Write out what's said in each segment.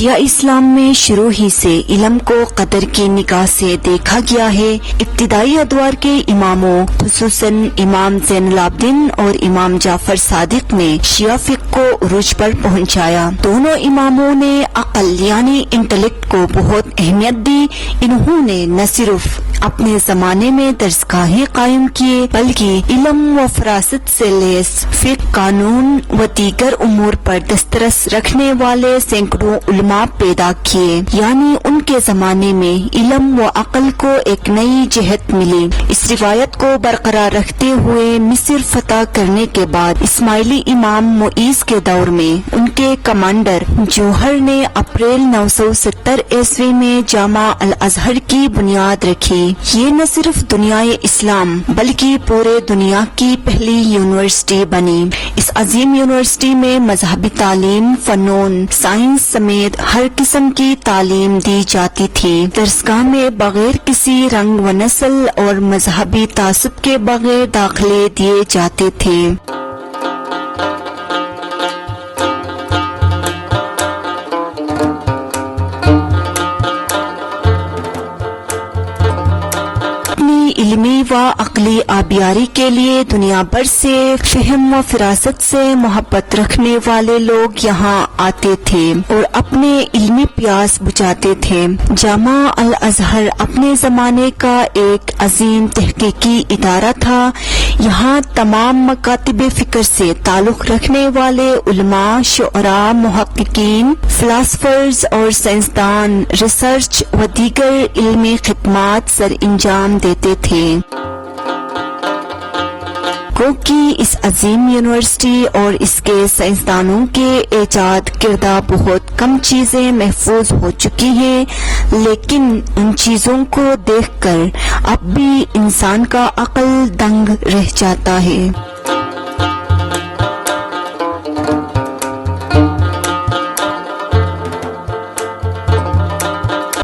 شیعہ اسلام میں شروع ہی سے علم کو قدر کی نگاہ سے دیکھا گیا ہے۔ ابتدائی ادوار کے اماموں خصوصاً امام زین العابدین اور امام جعفر صادق نے شیعہ فقہ کو عروج پر پہنچایا۔ دونوں اماموں نے عقل یعنی انٹلیکٹ کو بہت اہمیت دی۔ انہوں نے نہ صرف اپنے زمانے میں درسگاہیں قائم کیے بلکہ علم و فراست سے لیس فقہ، قانون و دیگر امور پر دسترس رکھنے والے سینکڑوں علماء پیدا کیے، یعنی ان کے زمانے میں علم و عقل کو ایک نئی جہت ملی۔ اس روایت کو برقرار رکھتے ہوئے مصر فتح کرنے کے بعد اسماعیلی امام معیز کے دور میں ان کے کمانڈر جوہر نے اپریل 970 عیسوی میں جامعہ الازہر کی بنیاد رکھی۔ یہ نہ صرف دنیائے اسلام بلکہ پورے دنیا کی پہلی یونیورسٹی بنی۔ اس عظیم یونیورسٹی میں مذہبی تعلیم، فنون، سائنس سمیت ہر قسم کی تعلیم دی جاتی تھی۔ درسگاہ میں بغیر کسی رنگ و نسل اور مذہبی تعصب کے بغیر داخلے دیے جاتے تھے۔ علمی و عقلی آبیاری کے لیے دنیا بھر سے فہم و فراست سے محبت رکھنے والے لوگ یہاں آتے تھے اور اپنے علمی پیاس بجھاتے تھے۔ جامعہ الازہر اپنے زمانے کا ایک عظیم تحقیقی ادارہ تھا۔ یہاں تمام مکاتب فکر سے تعلق رکھنے والے علماء، شعراء، محققین، فلاسفرز اور سائنسدان ریسرچ و دیگر علمی خدمات سر انجام دیتے تھے۔ کیونکہ اس عظیم یونیورسٹی اور اس کے سائنسدانوں کے ایجاد کردہ بہت کم چیزیں محفوظ ہو چکی ہیں، لیکن ان چیزوں کو دیکھ کر اب بھی انسان کا عقل دنگ رہ جاتا ہے۔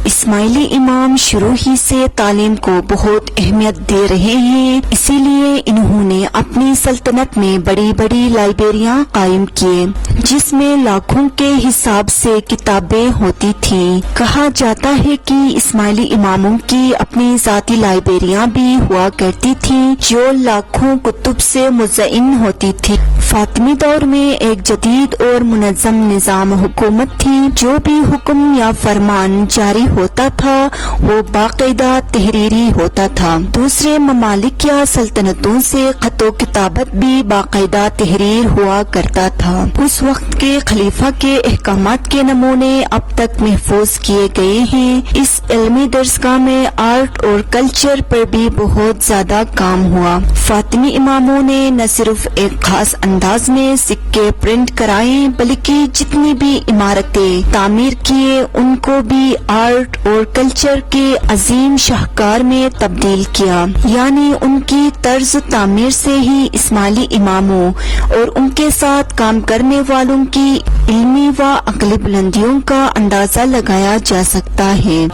اسماعیلی امام شروع ہی سے تعلیم کو بہت اہمیت دے رہے ہیں، اسی لیے انہوں نے اپنی سلطنت میں بڑی بڑی لائبریریاں قائم کیے جس میں لاکھوں کے حساب سے کتابیں ہوتی تھیں۔ کہا جاتا ہے کہ اسماعیلی اماموں کی اپنی ذاتی لائبریریاں بھی ہوا کرتی تھیں جو لاکھوں کتب سے مزین ہوتی تھی۔ فاطمی دور میں ایک جدید اور منظم نظام حکومت تھی۔ جو بھی حکم یا فرمان جاری ہوتا تھا وہ باقاعدہ تحریری ہوتا تھا۔ دوسرے ممالک یا سلطنتوں سے خط و کتابت بھی باقاعدہ تحریر ہوا کرتا تھا۔ اس وقت کے خلیفہ کے احکامات کے نمونے اب تک محفوظ کیے گئے ہیں۔ اس علمی درسگاہ میں آرٹ اور کلچر پر بھی بہت زیادہ کام ہوا۔ فاطمی اماموں نے نہ صرف ایک خاص انداز میں سکے پرنٹ کرائے بلکہ جتنی بھی عمارتیں تعمیر کیے ان کو بھی آرٹ اور کلچر کے عظیم شاہکار میں تبدیل کیا، یعنی ان کی طرز تعمیر سے ہی اسماعیلی اماموں اور ان کے ساتھ کام کرنے والوں کی علمی و عقلی بلندیوں کا اندازہ لگایا جا سکتا ہے۔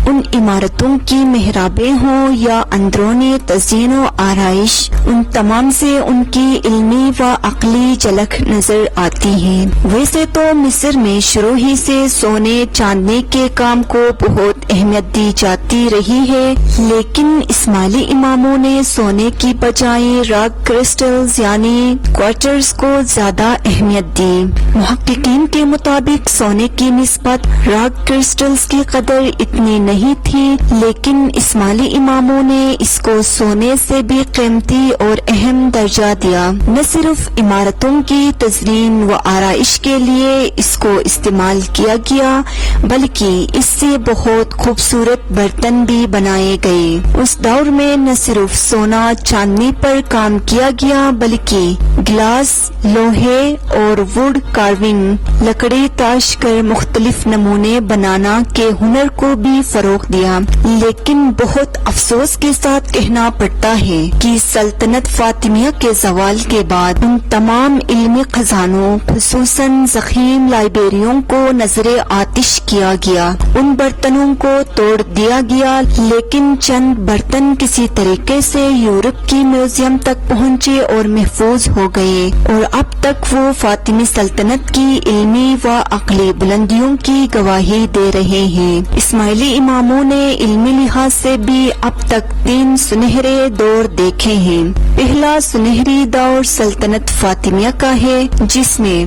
ان عمارتوں کی محرابیں ہوں یا اندرونی تزئین و آرائش، ان تمام سے ان کی علمی و عقلی جھلک نظر آتی ہے۔ ویسے تو مصر میں شروع ہی سے سونے چاندی کے کام کو بہت اہمیت دی جاتی رہی ہے، لیکن اسماعیلی اماموں نے سونے کی بجائے راک کرسٹلز یعنی کوارٹرز کو زیادہ اہمیت دی۔ محققین کے مطابق سونے کی نسبت راک کرسٹلز کی قدر اتنی نہیں تھی، لیکن اسماعیلی اماموں نے اس کو سونے سے بھی قیمتی اور اہم درجہ دیا۔ نہ صرف عمارتوں کی تزئین و آرائش کے لیے اس کو استعمال کیا گیا بلکہ اس سے بہت خوبصورت برتن بھی بنائے گئے۔ اس دور میں نہ صرف سونا چاندی پر کام کیا گیا بلکہ گلاس، لوہے اور ووڈ کارونگ، لکڑی تراش کر مختلف نمونے بنانا کے ہنر کو بھی فروغ دیا۔ لیکن بہت افسوس کے ساتھ کہنا پڑتا ہے کہ سلطنت فاطمیہ کے زوال کے بعد ان تمام علمی خزانوں خصوصاً ضخیم لائبریریوں کو نظر آتش کیا گیا۔ ان برتنوں کو توڑ دیا گیا، لیکن چند برتن کسی طریقے سے یورپ کی میوزیم تک پہنچے اور محفوظ ہو گئے، اور اب تک وہ فاطمی سلطنت کی علمی و عقلی بلندیوں کی گواہی دے رہے ہیں۔ اسماعیلی اماموں نے علمی لحاظ سے بھی اب تک 3 سنہرے دور دیکھے ہیں۔ پہلا سنہری دور سلطنت فاطمیہ کا ہے، جس میں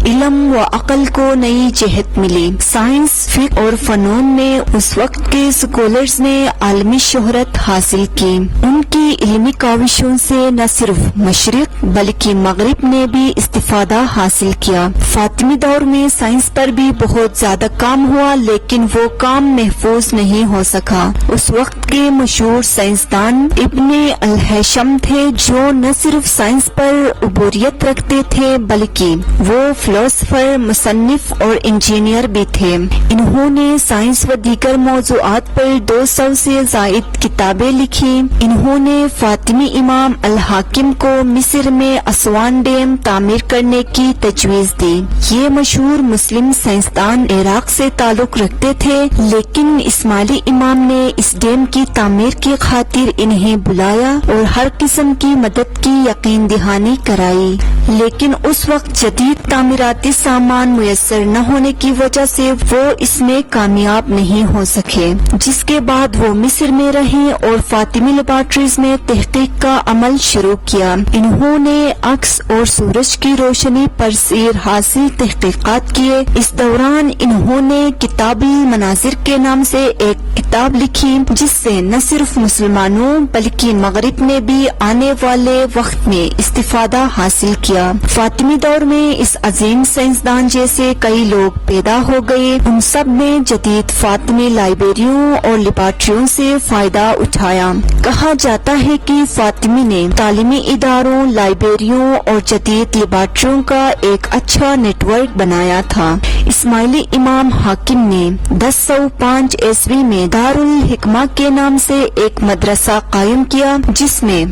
علم و عقل کو نئی جہت ملی۔ سائنس، فقہ اور فنون میں اس وقت کے اسکالرز نے عالمی شہرت حاصل کی۔ ان کی علمی کاوشوں سے نہ صرف مشرق بلکہ مغرب نے بھی استفادہ حاصل کیا۔ فاطمی دور میں سائنس پر بھی بہت زیادہ کام ہوا، لیکن وہ کام محفوظ نہیں ہو سکا۔ اس وقت کے مشہور سائنسدان ابن الہیثم تھے، جو نہ صرف سائنس پر عبوریت رکھتے تھے بلکہ وہ فلسفر، مصنف اور انجینئر بھی تھے۔ انہوں نے سائنس و دیگر موضوعات پر 200 سے زائد کتابیں لکھی۔ انہوں نے فاطمی امام الحاکم کو مصر میں اسوان ڈیم تعمیر کرنے کی تجویز دی۔ یہ مشہور مسلم سائنسدان عراق سے تعلق رکھتے تھے، لیکن اسماعیلی امام نے اس ڈیم کی تعمیر کی خاطر انہیں بلایا اور ہر قسم کی مدد کی یقین دہانی کرائی، لیکن اس وقت جدید تعمیراتی سامان میسر نہ ہونے کی وجہ سے وہ اس میں کامیاب نہیں ہو سکے، جس کے بعد وہ مصر میں رہے اور فاطمی لیبارٹریز میں تحقیق کا عمل شروع کیا۔ انہوں نے عکس اور سورج کی روشنی پر سیر حاصل تحقیقات کیے۔ اس دوران انہوں نے کتاب المناظر کے نام سے ایک کتاب لکھی، جس سے نہ صرف مسلمانوں بلکہ مغرب نے بھی آنے والے وقت میں استفادہ حاصل کیا۔ فاطمی دور میں اس عظیم سائنسدان جیسے کئی لوگ پیدا ہو گئے۔ ان سب نے جدید فاطمی لائبریریوں اور لیبارٹریوں سے فائدہ اٹھایا۔ کہا جاتا ہے کہ فاطمی نے تعلیمی اداروں، لائبریریوں اور جدید لیبارٹریوں کا ایک اچھا نیٹ ورک بنایا تھا۔ اسماعیلی امام حاکم نے 1005 عیسوی میں دارالحکمہ کے نام سے ایک مدرسہ قائم کیا، جس میں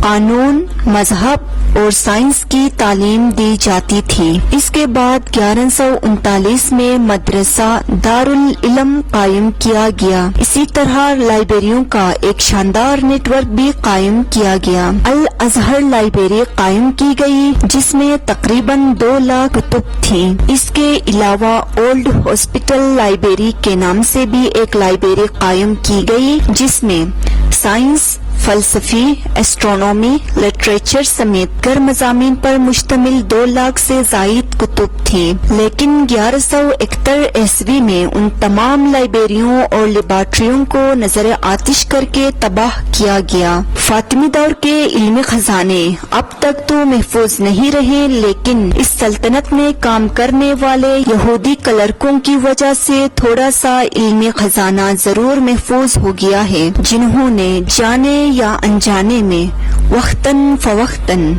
قانون، مذہب اور سائنس کی تعلیم دی جاتی تھی۔ اس کے بعد 1139 میں مدرسہ دارالعلم قائم کیا گیا۔ اسی طرح لائبریریوں کا ایک شاندار نیٹ ورک بھی قائم کیا گیا۔ الازہر لائبریری قائم کی گئی، جس میں تقریباً 2 لاکھ کتب تھیں۔ اس کے علاوہ اولڈ ہاسپٹل لائبریری کے نام سے بھی ایک لائبریری قائم کی گئی، جس میں سائنس، فلسفی، ایسٹرونومی، لٹریچر سمیت کئی مضامین پر مشتمل 2 لاکھ سے زائد کتب تھیں، لیکن 1171 عیسوی میں ان تمام لائبریریوں اور لیبارٹریوں کو نظر آتش کر کے تباہ کیا گیا۔ فاطمی دور کے علمی خزانے اب تک تو محفوظ نہیں رہے، لیکن اس سلطنت میں کام کرنے والے یہودی کلرکوں کی وجہ سے تھوڑا سا علمی خزانہ ضرور محفوظ ہو گیا ہے، جنہوں نے جانے یا انجانے میں وقتاً فوقتاً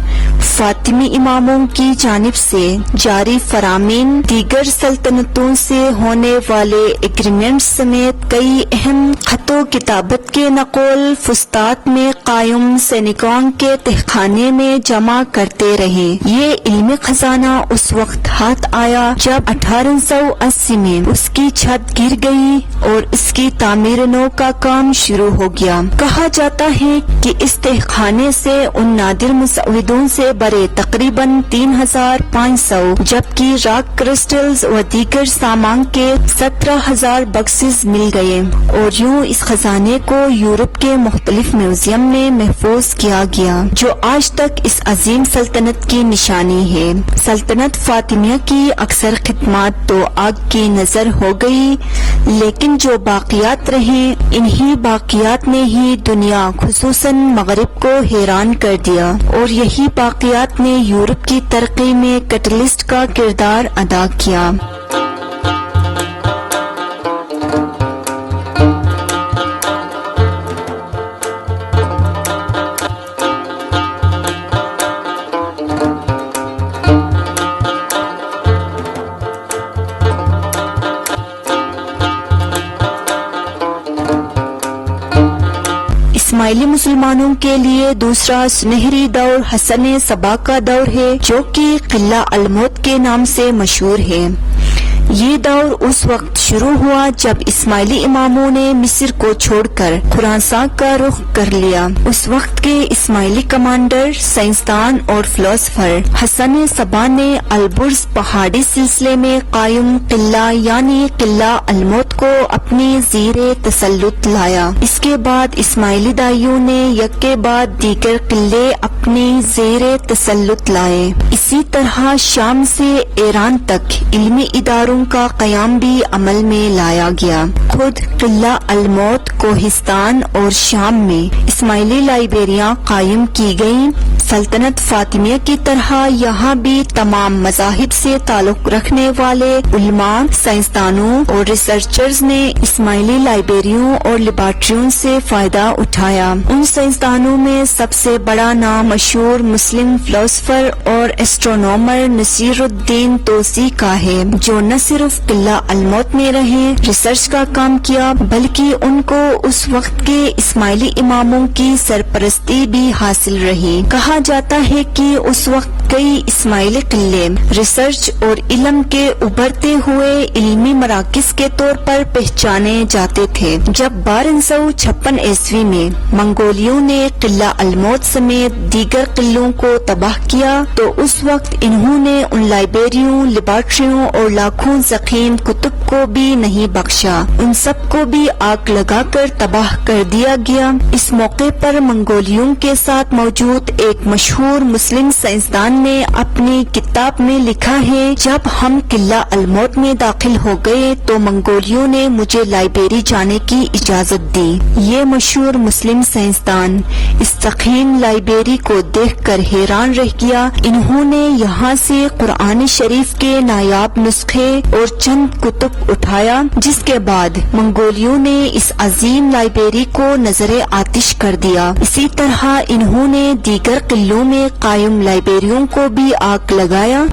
فاطمی اماموں کی جانب سے جاری فرامین، دیگر سلطنتوں سے ہونے والے ایگریمنٹس سمیت کئی اہم خط و کتابت کے نقول فسطاط میں قائم سینیگاگ کے تہخانے میں جمع کرتے رہے۔ یہ علمی خزانہ اس وقت ہاتھ آیا جب 1880 میں اس کی چھت گر گئی اور اس کی تعمیر نو کا کام شروع ہو گیا۔ کہا جاتا ہے کہ اس تہخانے سے ان نادر مسودوں سے بڑے تقریباً 3500 جبکہ راک کرسٹلز و دیگر سامان کے 17,000 باکسز مل گئے، اور یوں اس خزانے کو یورپ کے مختلف میوزیم میں محفوظ کیا گیا، جو آج تک اس عظیم سلطنت کی نشانی ہے۔ سلطنت فاطمیہ کی اکثر خدمات تو آگ کی نظر ہو گئی، لیکن جو باقیات رہیں، انہی باقیات نے ہی دنیا خصوصاً مغرب کو حیران کر دیا، اور یہی باقیات نے یورپ کی ترقی میں کیٹلسٹ کا کردار ادا کیا۔ اسماعیلی مسلمانوں کے لیے دوسرا سنہری دور حسن صبا کا دور ہے، جو کہ قلعہ الموت کے نام سے مشہور ہے۔ یہ دور اس وقت شروع ہوا جب اسماعیلی اماموں نے مصر کو چھوڑ کر خراساں کا رخ کر لیا۔ اس وقت کے اسماعیلی کمانڈر، سائنسدان اور فلاسفر حسن صبا نے البرز پہاڑی سلسلے میں قائم قلعہ یعنی قلعہ الموت کو اپنی زیر تسلط لایا۔ اس کے بعد اسماعیلی دائیوں نے یک کے بعد دیگر قلعے اپنی زیر تسلط لائے۔ اسی طرح شام سے ایران تک علمی اداروں کا قیام بھی عمل میں لایا گیا۔ خود قلعہ الموت، کوہستان اور شام میں اسماعیلی لائبریریاں قائم کی گئیں۔ سلطنت فاطمیہ کی طرح یہاں بھی تمام مذاہب سے تعلق رکھنے والے علماء، سائنسدانوں اور ریسرچرز نے اسماعیلی لائبریریوں اور لیبارٹریوں سے فائدہ اٹھایا۔ ان سائنسدانوں میں سب سے بڑا نام مشہور مسلم فلاسفر اور ایسٹرونومر نصیر الدین توسی کا ہے، جو نہ صرف قلعہ الموت میں رہے، ریسرچ کا کام کیا، بلکہ ان کو اس وقت کے اسماعیلی اماموں کی سرپرستی بھی حاصل رہی۔ کہا جاتا ہے کہ اس وقت کئی اسماعیلی قلعے ریسرچ اور علم کے ابھرتے ہوئے علمی مراکز کے طور پر پہچانے جاتے تھے۔ جب 1256 عیسوی میں منگولیوں نے قلعہ الموت سمیت دیگر قلعوں کو تباہ کیا تو اس وقت انہوں نے ان لائبریریوں، لیبارٹریوں اور لاکھوں ضخیم کتب کو بھی نہیں بخشا، ان سب کو بھی آگ لگا کر تباہ کر دیا گیا۔ اس موقع پر منگولیوں کے ساتھ موجود ایک مشہور مسلم سائنسدان نے اپنی کتاب میں لکھا ہے، جب ہم قلعہ الموت میں داخل ہو گئے تو منگولیوں نے مجھے لائبریری جانے کی اجازت دی۔ یہ مشہور مسلم سائنسدان اس ضخیم لائبریری کو دیکھ کر حیران رہ گیا۔ انہوں نے یہاں سے قرآن شریف کے نایاب نسخے اور چند کتب اٹھایا، جس کے بعد منگولیوں نے اس عظیم لائبریری کو نظر آتش کر دیا۔ اسی طرح انہوں نے دیگر قلعوں میں قائم لائبریریوں کو بھی آگ لگایا۔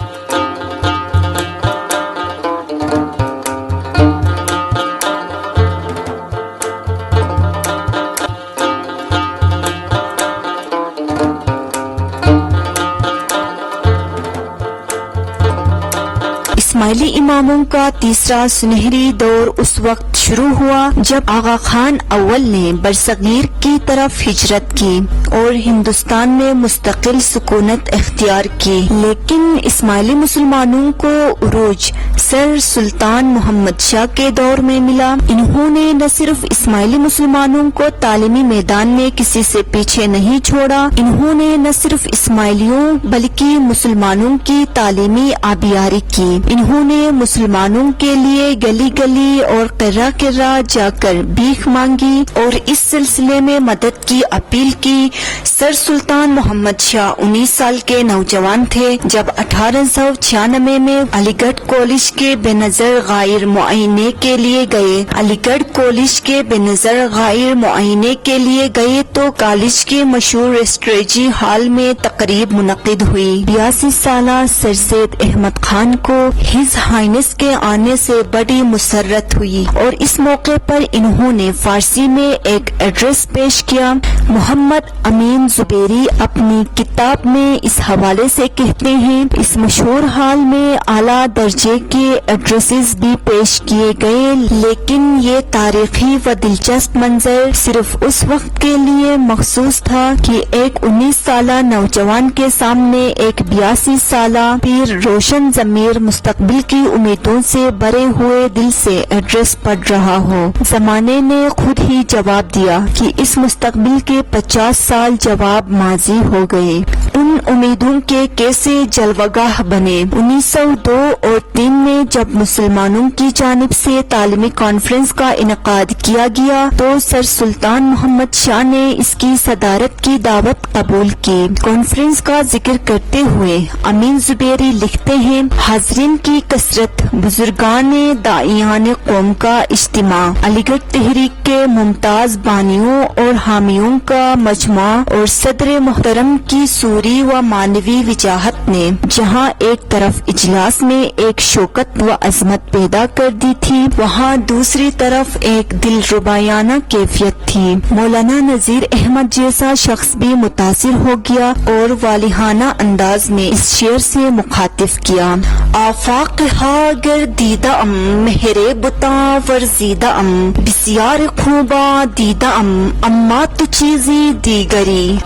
اسماعیلی اماموں کا تیسرا سنہری دور اس وقت شروع ہوا جب آغا خان اول نے برصغیر کی طرف ہجرت کی اور ہندوستان میں مستقل سکونت اختیار کی، لیکن اسماعیلی مسلمانوں کو عروج سر سلطان محمد شاہ کے دور میں ملا۔ انہوں نے نہ صرف اسماعیلی مسلمانوں کو تعلیمی میدان میں کسی سے پیچھے نہیں چھوڑا، انہوں نے نہ صرف اسماعیلیوں بلکہ مسلمانوں کی تعلیمی آبیاری کی۔ انہوں نے مسلمانوں کے لیے گلی گلی اور قرہ قرہ جا کر بھیک مانگی اور اس سلسلے میں مدد کی اپیل کی۔ سر سلطان محمد شاہ 19 سال کے نوجوان تھے جب 1896 میں علی گڑھ کالج کے بے نظر غیر معائنے کے لیے گئے۔ علی گڑھ کالج کے بے نظر غیر معائنے کے لیے گئے تو کالج کے مشہور اسٹریٹجی ہال میں تقریب منعقد ہوئی۔ 82 سالہ سر سید احمد خان کو ہز ہائنس کے آنے سے بڑی مسرت ہوئی اور اس موقع پر انہوں نے فارسی میں ایک ایڈریس پیش کیا۔ محمد امین زبیری اپنی کتاب میں اس حوالے سے کہتے ہیں، اس مشہور حال میں اعلیٰ درجے کے ایڈریسز بھی پیش کیے گئے، لیکن یہ تاریخی و دلچسپ منظر صرف اس وقت کے لیے مخصوص تھا کہ ایک 19 سالہ نوجوان کے سامنے ایک 82 سالہ پیر روشن ضمیر مستقبل کی امیدوں سے بھرے ہوئے دل سے ایڈریس پڑھ رہا ہو۔ زمانے نے خود ہی جواب دیا کہ اس مستقبل کے 50 سال جواب ماضی ہو گئے، ان امیدوں کے کیسے جلوگاہ بنے۔ 1902 اور 3 میں جب مسلمانوں کی جانب سے تعلیمی کانفرنس کا انعقاد کیا گیا تو سر سلطان محمد شاہ نے اس کی صدارت کی دعوت قبول کی۔ کانفرنس کا ذکر کرتے ہوئے امین زبیری لکھتے ہیں، حاضرین کی کثرت، بزرگان داعیان قوم کا اجتماع، علی گڑھ تحریک کے ممتاز بانیوں اور حامیوں کا مجمع اور صدر محترم کی سوری فکری و معنوی وجاہت نے جہاں ایک طرف اجلاس میں ایک شوکت و عظمت پیدا کر دی تھی، وہاں دوسری طرف ایک دل ربایانہ کیفیت تھی۔ مولانا نذیر احمد جیسا شخص بھی متاثر ہو گیا اور والہانہ انداز میں اس شعر سے مخاطب کیا: آفاق ہا گر دیدہ ام مہرے بتاں ورزیدہ ام بسیار خوباں دیدہ ام اما تو چیزی دیگری۔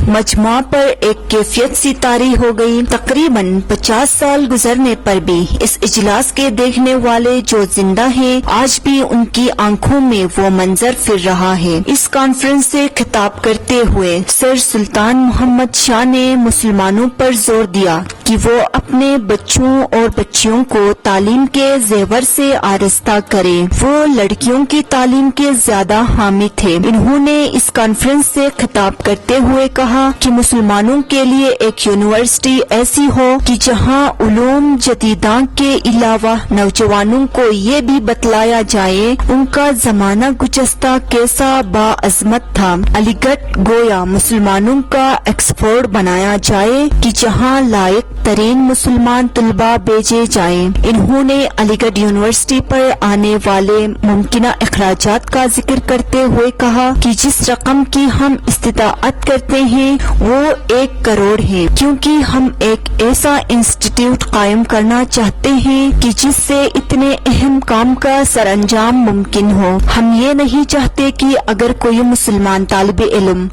مجموعہ پر ایک کیفیت سی طاری ہو گئی۔ تقریباً 50 سال گزرنے پر بھی اس اجلاس کے دیکھنے والے جو زندہ ہیں، آج بھی ان کی آنکھوں میں وہ منظر پھر رہا ہے۔ اس کانفرنس سے خطاب کرتے ہوئے سر سلطان محمد شاہ نے مسلمانوں پر زور دیا کہ وہ اپنے بچوں اور بچیوں کو تعلیم کے زیور سے آراستہ کریں۔ وہ لڑکیوں کی تعلیم کے زیادہ حامی تھے۔ انہوں نے اس کانفرنس سے خطاب کرتے ہوئے کہا کہ مسلمانوں کے لیے ایک یونیورسٹی ایسی ہو کہ جہاں علوم جدیدہ کے علاوہ نوجوانوں کو یہ بھی بتلایا جائے ان کا زمانہ گزشتہ کیسا باعظمت تھا۔ علی گڑھ گویا مسلمانوں کا ایکسفورڈ بنایا جائے کہ جہاں لائق ترین مسلمان طلباء بھیجے جائیں۔ انہوں نے علی گڑھ یونیورسٹی پر آنے والے ممکنہ اخراجات کا ذکر کرتے ہوئے کہا کہ جس رقم کی ہم استطاعت کرتے ہیں وہ 1 کروڑ ہے، کیونکہ ہم ایک ایسا انسٹیٹیوٹ قائم کرنا چاہتے ہیں کہ جس سے اتنے اہم کام کا سر انجام ممکن ہو۔ ہم یہ نہیں چاہتے کہ اگر کوئی مسلمان طالب علم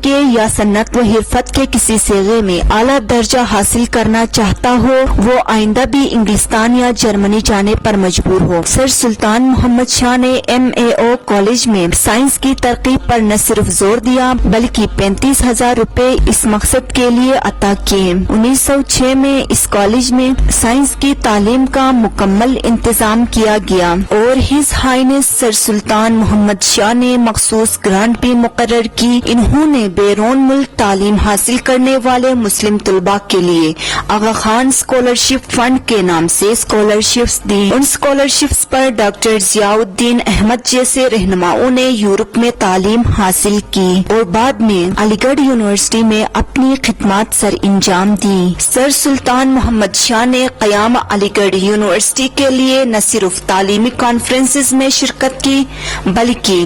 کے یا صنعت و حرفت کے کسی صیغے میں اعلیٰ درجہ حاصل کرنا چاہتا ہو وہ آئندہ بھی انگلستان یا جرمنی جانے پر مجبور ہو۔ سر سلطان محمد شاہ نے MAO کالج میں سائنس کی ترقی پر نہ صرف زور دیا بلکہ 35,000 روپے اس مقصد کے لیے عطا کیے۔ 1906 میں اس کالج میں سائنس کی تعلیم کا مکمل انتظام کیا گیا اور ہز ہائنس سر سلطان محمد شاہ نے مخصوص گرانٹ بھی مقرر کی۔ انہوں نے بیرون ملک تعلیم حاصل کرنے والے مسلم طلباء کے لیے آغا خان اسکالرشپ فنڈ کے نام سے اسکالرشپس دی۔ ان اسکالرشپس پر ڈاکٹر ضیاء الدین احمد جیسے رہنماؤں نے یورپ میں تعلیم حاصل کی اور بعد میں علی گڑھ یونیورسٹی میں اپنی خدمات سر انجام دی۔ سر سلطان محمد شاہ نے قیام علی گڑھ یونیورسٹی کے لیے نہ صرف تعلیمی کانفرنسز میں شرکت کی بلکہ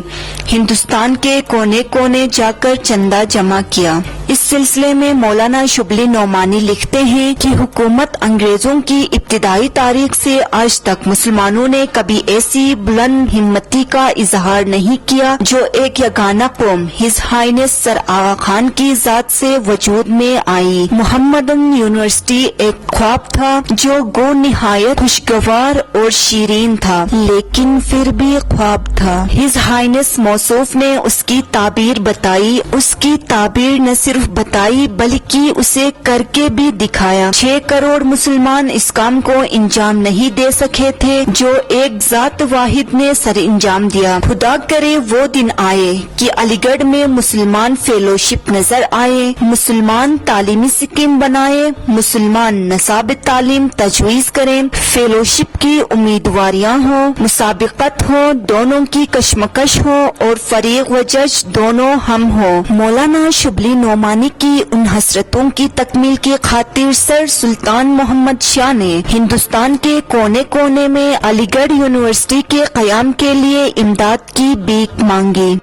ہندوستان کے کونے کونے جا کر چندہ جمع کیا۔ اس سلسلے میں مولانا شبلی نعمانی لکھتے ہیں کہ حکومت انگریزوں کی ابتدائی تاریخ سے آج تک مسلمانوں نے کبھی ایسی بلند ہمتی کا اظہار نہیں کیا جو ایک یگانہ قوم ہز ہائنس سر آغا خان کی ذات سے وجود میں آئی۔ محمدن یونیورسٹی ایک خواب تھا جو گو نہایت خوشگوار اور شیرین تھا لیکن پھر بھی خواب تھا۔ ہز ہائنس موصوف نے اس کی تعبیر بتائی، اس کی تعبیر نہ صرف بتائی بلکہ اسے کر کے بھی دکھایا۔ 6 کروڑ مسلمان اس کام کو انجام نہیں دے سکے تھے جو ایک ذات واحد نے سر انجام دیا۔ خدا کرے وہ دن آئے کہ علی گڑھ میں مسلمان فیلوشپ نظر آئے، مسلمان تعلیمی سکیم بنائے، مسلمان نصاب تعلیم تجویز کریں، فیلوشپ کی امیدواریاں ہوں، مسابقت ہو، دونوں کی کشمکش ہو اور فریق و جج دونوں ہم ہو۔ مولانا شبلی نعمانی کی ان حسرتوں کی تکمیل کی خاطر سر سلطان محمد شاہ نے ہندوستان کے کونے کونے میں علی گڑھ یونیورسٹی کے قیام کے لیے امداد کی بھیک مانگی۔